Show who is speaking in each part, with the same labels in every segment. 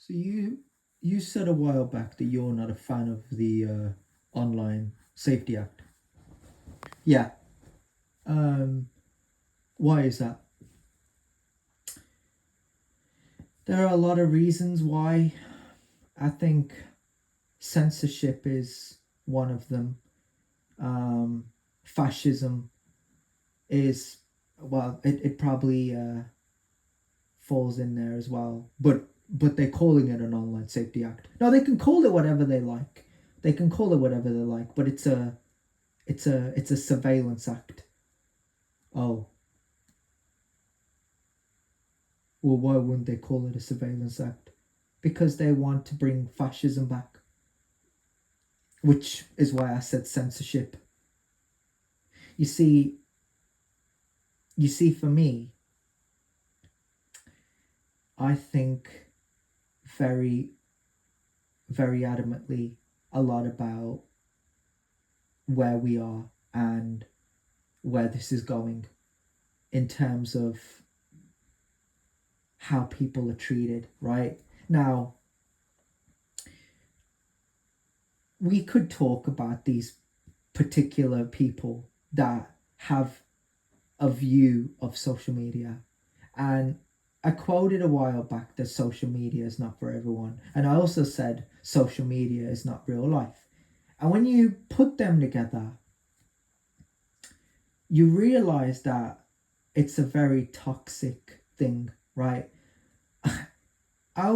Speaker 1: So you said a while back that you're not a fan of the Online Safety Act. Yeah. Um. Why is that? There are a lot of reasons why. I think censorship is one of them. Fascism is, well, it probably falls in there as well. But they're calling it an Online Safety Act. No, they can call it whatever they like. They can call it whatever they like, but it's a surveillance act. Oh, well, why wouldn't they call it a surveillance act? Because they want to bring fascism back, which is why I said censorship. You see, for me, I think very, very adamantly a lot about where we are and where this is going in terms of how people are treated, right? Now, we could talk about these particular people that have a view of social media. And I quoted a while back that social media is not for everyone. And I also said social media is not real life. And when you put them together, you realize that it's a very toxic thing, right? I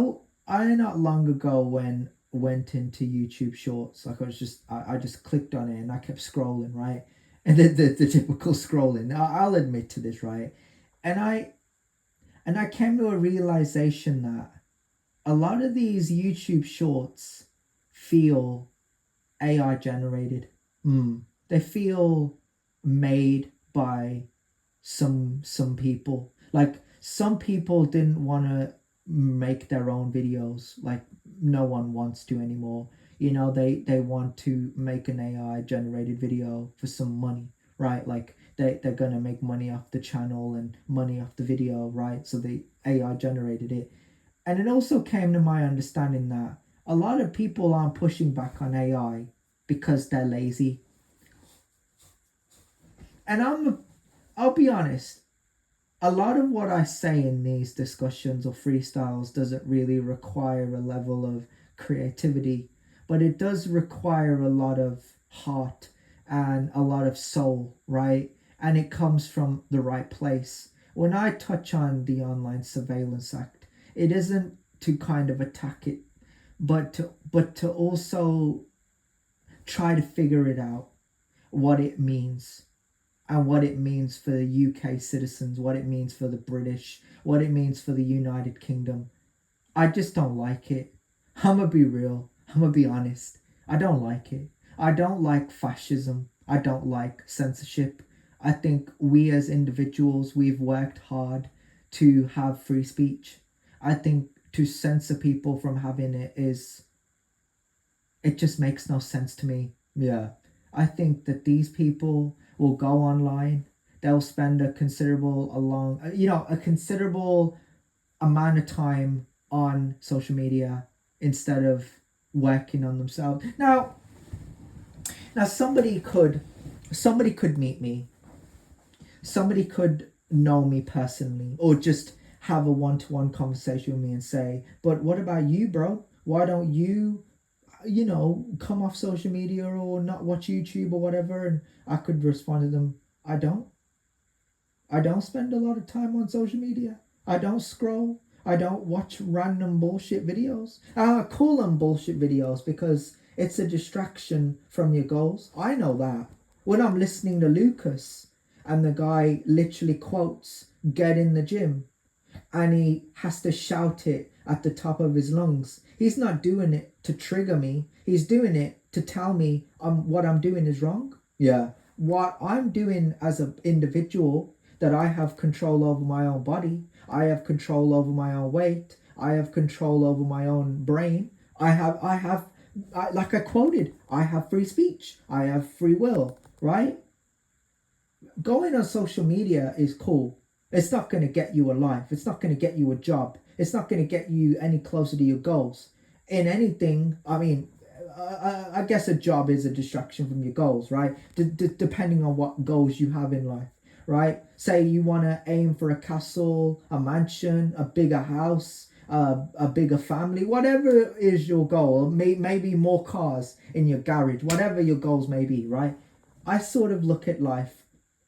Speaker 1: I not long ago when went into YouTube Shorts, like I just clicked on it and I kept scrolling, right? And the typical scrolling. I'll admit to this, right? And I came to a realization that a lot of these YouTube Shorts feel AI generated. They feel made by some people. Like some people didn't want to make their own videos. Like no one wants to anymore. They want to make an AI generated video for some money, right? Like they're gonna make money off the channel and money off the video, right? So the AI generated it. And it also came to my understanding that a lot of people aren't pushing back on AI because they're lazy. And I'll be honest, a lot of what I say in these discussions or freestyles doesn't really require a level of creativity, but it does require a lot of heart and a lot of soul, right? And it comes from the right place. When I touch on the Online Surveillance Act, it isn't to kind of attack it, but to also try to figure it out, what it means and what it means for the UK citizens, what it means for the British, what it means for the United Kingdom. I just don't like it. I'm gonna be real. I'm gonna be honest. I don't like it. I don't like fascism. I don't like censorship. I think we as individuals, we've worked hard to have free speech. I think to censor people from having it just makes no sense to me. Yeah. I think that these people will go online. They'll spend a considerable amount of time on social media instead of working on themselves. Now somebody could meet me. Somebody could know me personally or just have a one-to-one conversation with me and say, "But what about you, bro? Why don't come off social media or not watch YouTube or whatever?" And I could respond to them, I don't. I don't spend a lot of time on social media. I don't scroll. I don't watch random bullshit videos. I call them bullshit videos because it's a distraction from your goals. I know that. When I'm listening to Lucas and the guy literally quotes, "Get in the gym," and he has to shout it at the top of his lungs. He's not doing it to trigger me. He's doing it to tell me what I'm doing is wrong. Yeah. What I'm doing as an individual, that I have control over my own body. I have control over my own weight. I have control over my own brain. Like I quoted, I have free speech. I have free will, right? Going on social media is cool. It's not going to get you a life. It's not going to get you a job. It's not going to get you any closer to your goals. In anything, I mean, I guess a job is a distraction from your goals, right? Depending on what goals you have in life, right? Say you want to aim for a castle, a mansion, a bigger house, a bigger family, whatever is your goal, maybe more cars in your garage, whatever your goals may be, right? I sort of look at life.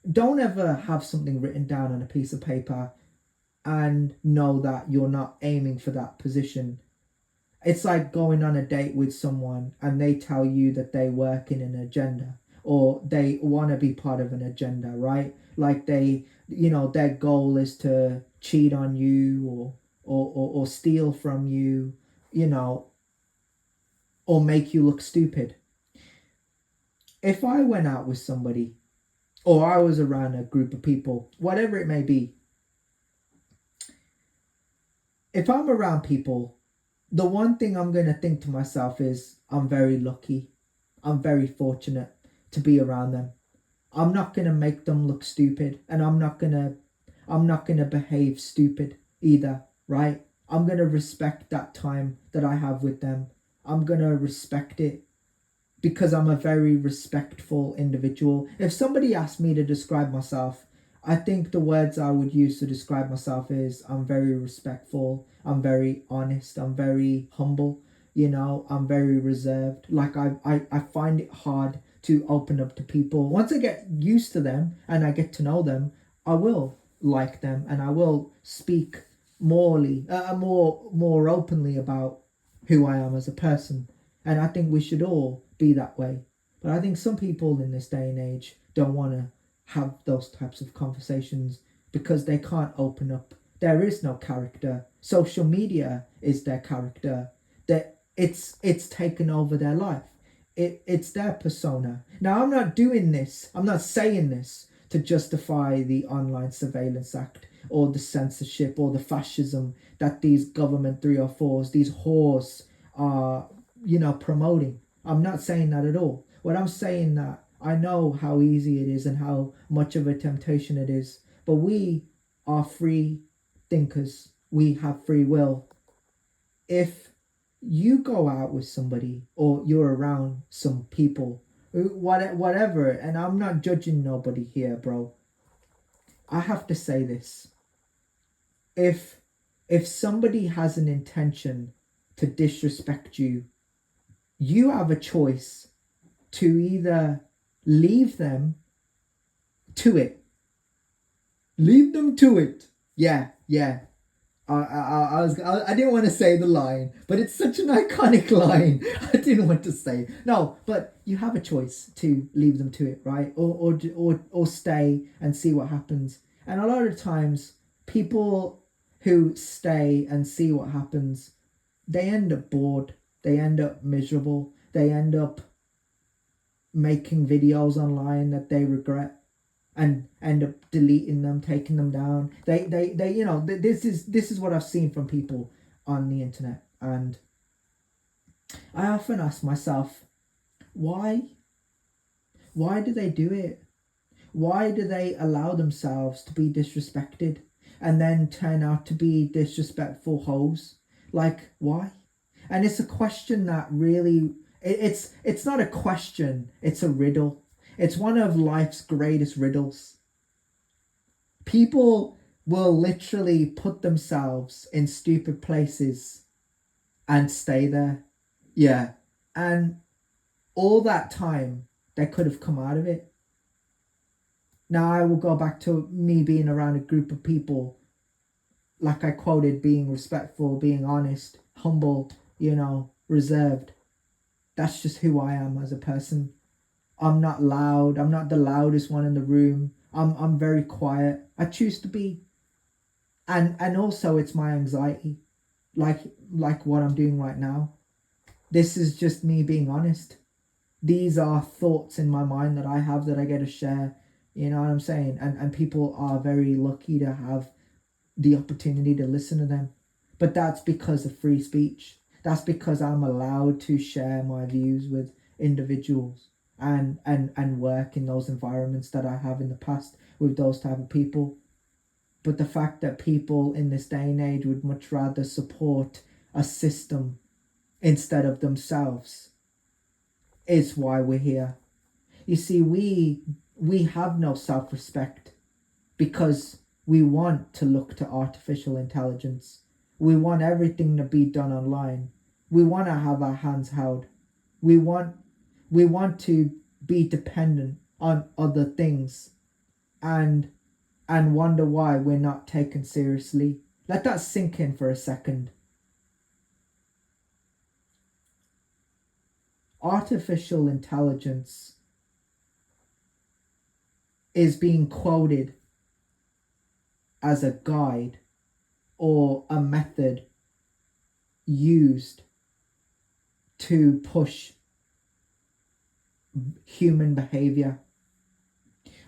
Speaker 1: Don't ever have something written down on a piece of paper and know that you're not aiming for that position. It's like going on a date with someone and they tell you that they work in an agenda or they want to be part of an agenda, right? Like their goal is to cheat on you or steal from you, or make you look stupid. If I went out with somebody or I was around a group of people, whatever it may be, if I'm around people, the one thing I'm going to think to myself is I'm very lucky. I'm very fortunate to be around them. I'm not going to make them look stupid, and I'm not going to behave stupid either, right? I'm going to respect that time that I have with them. I'm going to respect it because I'm a very respectful individual. If somebody asked me to describe myself, I think the words I would use to describe myself is I'm very respectful, I'm very honest, I'm very humble, I'm very reserved. Like I find it hard to open up to people. Once I get used to them and I get to know them, I will like them and I will speak more openly about who I am as a person. And I think we should all be that way. But I think some people in this day and age don't want to have those types of conversations because they can't open up. There is no character. Social media is their character. That it's taken over their life. It's their persona. Now I'm not doing this. I'm not saying this to justify the Online Surveillance Act or the censorship or the fascism that these government 304s, these whores are, promoting. I'm not saying that at all. What I'm saying that I know how easy it is and how much of a temptation it is, but we are free thinkers. We have free will. If you go out with somebody or you're around some people, whatever, and I'm not judging nobody here, bro. I have to say this. If somebody has an intention to disrespect you, you have a choice to either leave them to it. Leave them to it. Yeah. I didn't want to say the line, but it's such an iconic line. I didn't want to say. No, but you have a choice to leave them to it, right? Or stay and see what happens. And a lot of times, people who stay and see what happens, they end up bored. They end up miserable. They end up making videos online that they regret and end up deleting them, taking them down. This is what I've seen from people on the internet. And I often ask myself, why do they do it? Why do they allow themselves to be disrespected and then turn out to be disrespectful hoes? Like, why? And it's a question that really, it's not a question, it's a riddle. It's one of life's greatest riddles. People will literally put themselves in stupid places and stay there. Yeah. And all that time, they could have come out of it. Now I will go back to me being around a group of people, like I quoted, being respectful, being honest, humble, reserved. That's just who I am as a person. I'm not loud. I'm not the loudest one in the room. I'm very quiet. I choose to be. And also it's my anxiety. Like what I'm doing right now. This is just me being honest. These are thoughts in my mind that I have that I get to share. You know what I'm saying? And people are very lucky to have the opportunity to listen to them. But that's because of free speech. That's because I'm allowed to share my views with individuals and work in those environments that I have in the past with those type of people. But the fact that people in this day and age would much rather support a system instead of themselves is why we're here. You see, we have no self-respect because we want to look to artificial intelligence. We want everything to be done online. We want to have our hands held. We want to be dependent on other things and wonder why we're not taken seriously. Let that sink in for a second. Artificial intelligence is being quoted as a guide or a method used to push human behavior,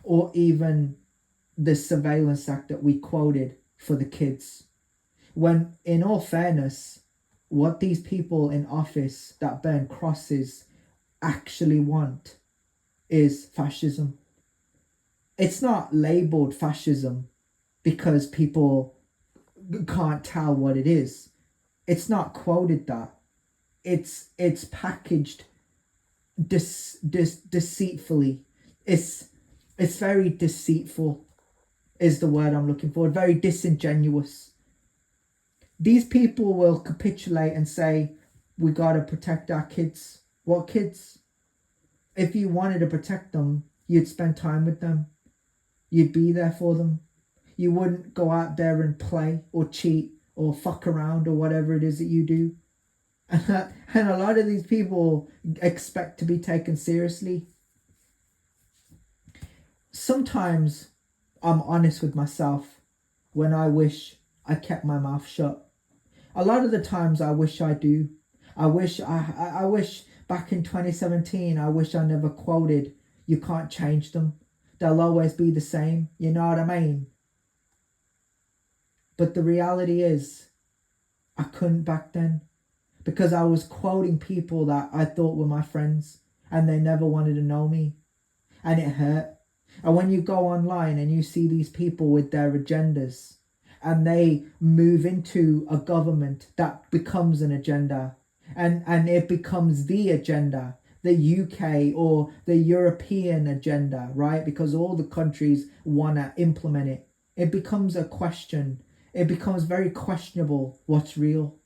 Speaker 1: or even the Surveillance Act that we quoted for the kids. When, in all fairness, what these people in office that burn crosses actually want is fascism. It's not labeled fascism because people can't tell what it is. It's not quoted that. It's packaged deceitfully. It's very deceitful is the word I'm looking for. Very disingenuous. These people will capitulate and say, we gotta protect our kids. What kids? If you wanted to protect them, you'd spend time with them. You'd be there for them. You wouldn't go out there and play or cheat or fuck around or whatever it is that you do. And a lot of these people expect to be taken seriously. Sometimes I'm honest with myself when I wish I kept my mouth shut. A lot of the times I wish I do. I wish back in 2017, I wish I never quoted, you can't change them. They'll always be the same. You know what I mean? But the reality is, I couldn't back then because I was quoting people that I thought were my friends and they never wanted to know me. And it hurt. And when you go online and you see these people with their agendas and they move into a government that becomes an agenda and it becomes the agenda, the UK or the European agenda, right? Because all the countries want to implement it. It becomes a question. It becomes very questionable what's real.